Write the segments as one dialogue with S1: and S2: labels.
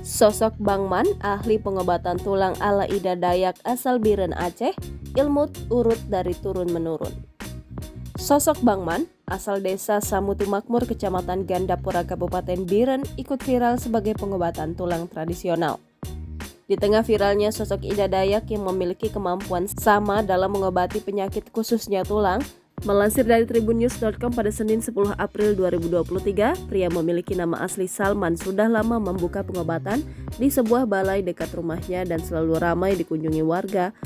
S1: Sosok Bang Man, ahli pengobatan tulang ala Ida Dayak asal Biren Aceh, ilmu urut dari turun-menurun. Sosok Bang Man, asal desa Samuti Makmur, Kecamatan Gandapura, Kabupaten Biren, ikut viral sebagai pengobatan tulang tradisional. Di tengah viralnya sosok Ida Dayak yang memiliki kemampuan sama dalam mengobati penyakit khususnya tulang, melansir dari tribunnews.com pada Senin 10 April 2023, pria memiliki nama asli Salman sudah lama membuka pengobatan di sebuah balai dekat rumahnya dan selalu ramai dikunjungi warga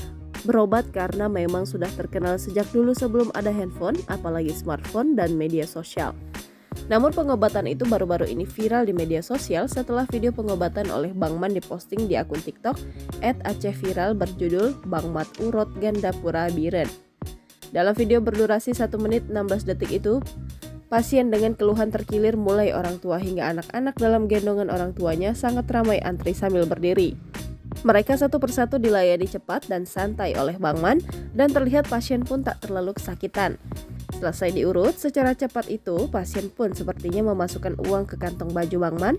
S1: berobat karena memang sudah terkenal sejak dulu sebelum ada handphone, apalagi smartphone dan media sosial. Namun pengobatan itu baru-baru ini viral di media sosial setelah video pengobatan oleh Bang Man diposting di akun TikTok @acehviral berjudul Bang Mat Urot Gandapura Biren. Dalam video berdurasi 1 menit 16 detik itu, pasien dengan keluhan terkilir mulai orang tua hingga anak-anak dalam gendongan orang tuanya sangat ramai antri sambil berdiri. Mereka satu persatu dilayani cepat dan santai oleh Bang Man dan terlihat pasien pun tak terlalu kesakitan. Selesai diurut secara cepat itu, pasien pun sepertinya memasukkan uang ke kantong baju Bang Man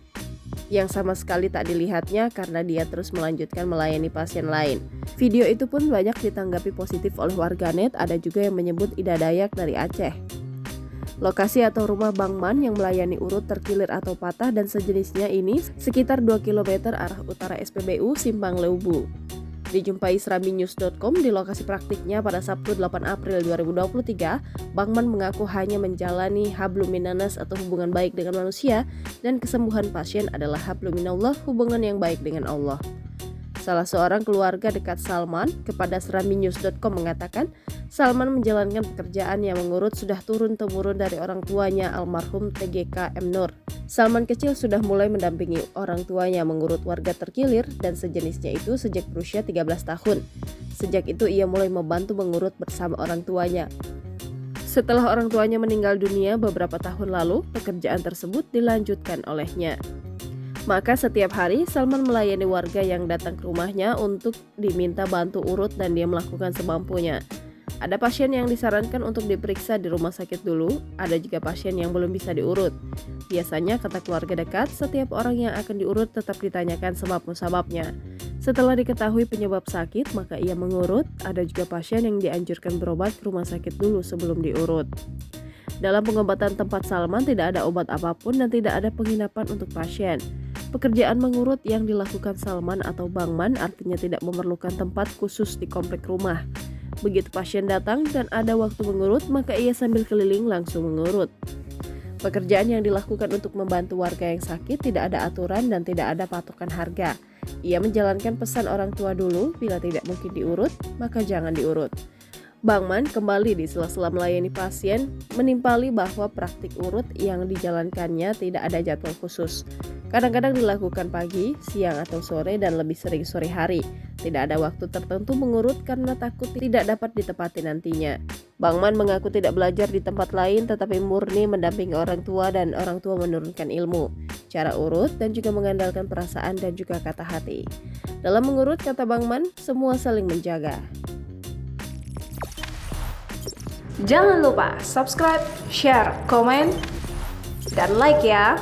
S1: yang sama sekali tak dilihatnya karena dia terus melanjutkan melayani pasien lain. Video itu pun banyak ditanggapi positif oleh warganet, ada juga yang menyebut Ida Dayak dari Aceh. Lokasi atau rumah Bang Man yang melayani urut terkilir atau patah dan sejenisnya ini sekitar 2 km arah utara SPBU Simpang Leubu. Dijumpai serambinews.com di lokasi praktiknya pada Sabtu 8 April 2023, Bang Man mengaku hanya menjalani hablum minanas atau hubungan baik dengan manusia dan kesembuhan pasien adalah hablum minallah, hubungan yang baik dengan Allah. Salah seorang keluarga dekat Salman kepada serambinews.com mengatakan, Salman menjalankan pekerjaan yang mengurut sudah turun-temurun dari orang tuanya almarhum TGK M. Nur. Salman kecil sudah mulai mendampingi orang tuanya mengurut warga terkilir dan sejenisnya itu sejak berusia 13 tahun. Sejak itu ia mulai membantu mengurut bersama orang tuanya. Setelah orang tuanya meninggal dunia beberapa tahun lalu, pekerjaan tersebut dilanjutkan olehnya. Maka setiap hari Salman melayani warga yang datang ke rumahnya untuk diminta bantu urut dan dia melakukan semampunya. Ada pasien yang disarankan untuk diperiksa di rumah sakit dulu, ada juga pasien yang belum bisa diurut. Biasanya kata keluarga dekat, setiap orang yang akan diurut tetap ditanyakan sebab-musababnya. Setelah diketahui penyebab sakit, maka ia mengurut. Ada juga pasien yang dianjurkan berobat ke rumah sakit dulu sebelum diurut. Dalam pengobatan tempat Salman tidak ada obat apapun dan tidak ada penginapan untuk pasien. Pekerjaan mengurut yang dilakukan Salman atau Bang Man artinya tidak memerlukan tempat khusus di komplek rumah. Begitu pasien datang dan ada waktu mengurut, maka ia sambil keliling langsung mengurut. Pekerjaan yang dilakukan untuk membantu warga yang sakit tidak ada aturan dan tidak ada patokan harga. Ia menjalankan pesan orang tua dulu, bila tidak mungkin diurut, maka jangan diurut. Bang Man kembali di sela-sela melayani pasien, menimpali bahwa praktik urut yang dijalankannya tidak ada jadwal khusus. Kadang-kadang dilakukan pagi, siang atau sore dan lebih sering sore hari. Tidak ada waktu tertentu mengurut karena takut tidak dapat ditepati nantinya. Bang Man mengaku tidak belajar di tempat lain tetapi murni mendampingi orang tua dan orang tua menurunkan ilmu, cara urut dan juga mengandalkan perasaan dan juga kata hati. Dalam mengurut, kata Bang Man, semua saling menjaga.
S2: Jangan lupa subscribe, share, komen, dan like ya.